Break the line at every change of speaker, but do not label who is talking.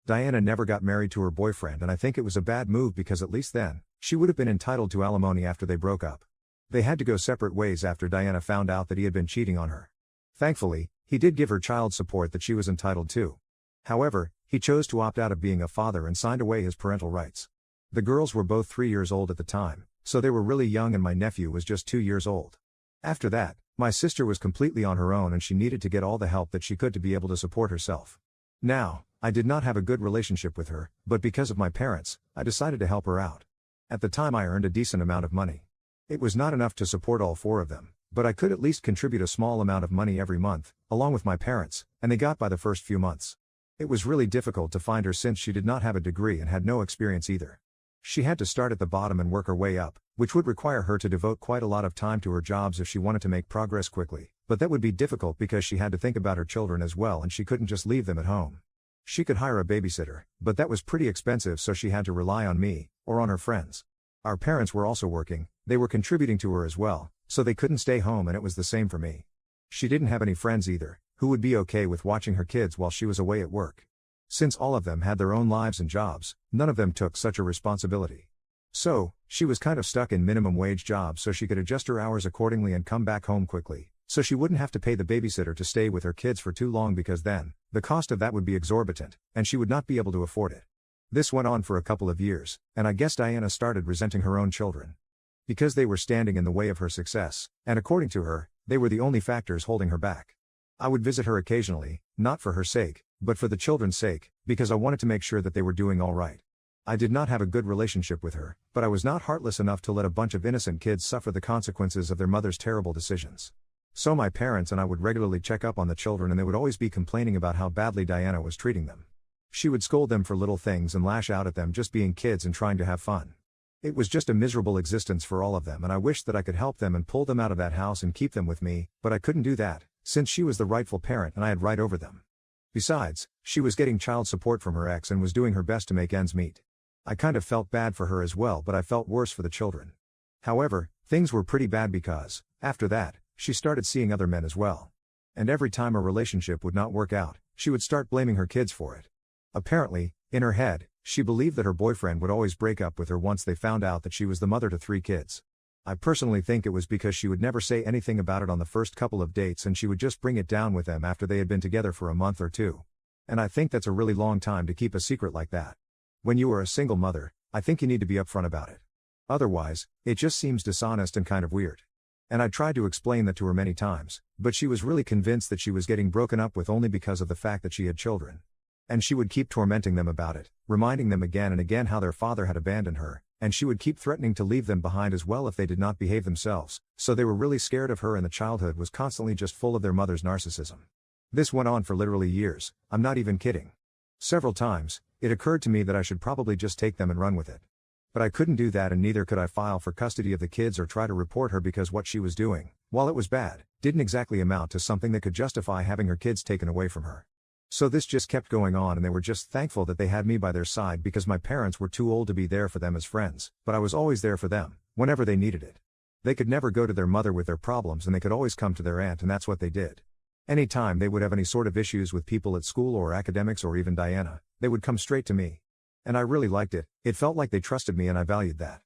Diana never got married to her boyfriend, and I think it was a bad move because at least then, she would have been entitled to alimony after they broke up. They had to go separate ways after Diana found out that he had been cheating on her. Thankfully, he did give her child support that she was entitled to. However, he chose to opt out of being a father and signed away his parental rights. The girls were both 3 years old at the time, so they were really young, and my nephew was just 2 years old. After that, my sister was completely on her own and she needed to get all the help that she could to be able to support herself. Now, I did not have a good relationship with her, but because of my parents, I decided to help her out. At the time I earned a decent amount of money. It was not enough to support all 4 of them, but I could at least contribute a small amount of money every month, along with my parents, and they got by the first few months. It was really difficult to find her since she did not have a degree and had no experience either. She had to start at the bottom and work her way up, which would require her to devote quite a lot of time to her jobs if she wanted to make progress quickly, but that would be difficult because she had to think about her children as well and she couldn't just leave them at home. She could hire a babysitter, but that was pretty expensive, so she had to rely on me, or on her friends. Our parents were also working, they were contributing to her as well, so they couldn't stay home, and it was the same for me. She didn't have any friends either, who would be okay with watching her kids while she was away at work. Since all of them had their own lives and jobs, none of them took such a responsibility. So, she was kind of stuck in minimum wage jobs so she could adjust her hours accordingly and come back home quickly, so she wouldn't have to pay the babysitter to stay with her kids for too long because then, the cost of that would be exorbitant, and she would not be able to afford it. This went on for a couple of years, and I guess Diana started resenting her own children. Because they were standing in the way of her success, and according to her, they were the only factors holding her back. I would visit her occasionally, not for her sake, but for the children's sake, because I wanted to make sure that they were doing all right. I did not have a good relationship with her, but I was not heartless enough to let a bunch of innocent kids suffer the consequences of their mother's terrible decisions. So my parents and I would regularly check up on the children, and they would always be complaining about how badly Diana was treating them. She would scold them for little things and lash out at them just being kids and trying to have fun. It was just a miserable existence for all of them, and I wished that I could help them and pull them out of that house and keep them with me, but I couldn't do that, since she was the rightful parent and I had right over them. Besides, she was getting child support from her ex and was doing her best to make ends meet. I kind of felt bad for her as well, but I felt worse for the children. However, things were pretty bad because, after that, she started seeing other men as well. And every time a relationship would not work out, she would start blaming her kids for it. Apparently, in her head, she believed that her boyfriend would always break up with her once they found out that she was the mother to 3 kids. I personally think it was because she would never say anything about it on the first couple of dates, and she would just bring it down with them after they had been together for a month or 2. And I think that's a really long time to keep a secret like that. When you are a single mother, I think you need to be upfront about it. Otherwise, it just seems dishonest and kind of weird. And I tried to explain that to her many times, but she was really convinced that she was getting broken up with only because of the fact that she had children. And she would keep tormenting them about it, reminding them again and again how their father had abandoned her, and she would keep threatening to leave them behind as well if they did not behave themselves, so they were really scared of her, and the childhood was constantly just full of their mother's narcissism. This went on for literally years, I'm not even kidding. Several times, it occurred to me that I should probably just take them and run with it. But I couldn't do that, and neither could I file for custody of the kids or try to report her, because what she was doing, while it was bad, didn't exactly amount to something that could justify having her kids taken away from her. So this just kept going on, and they were just thankful that they had me by their side because my parents were too old to be there for them as friends, but I was always there for them, whenever they needed it. They could never go to their mother with their problems, and they could always come to their aunt, and that's what they did. Anytime they would have any sort of issues with people at school or academics or even Diana, they would come straight to me. And I really liked it. It felt like they trusted me, and I valued that.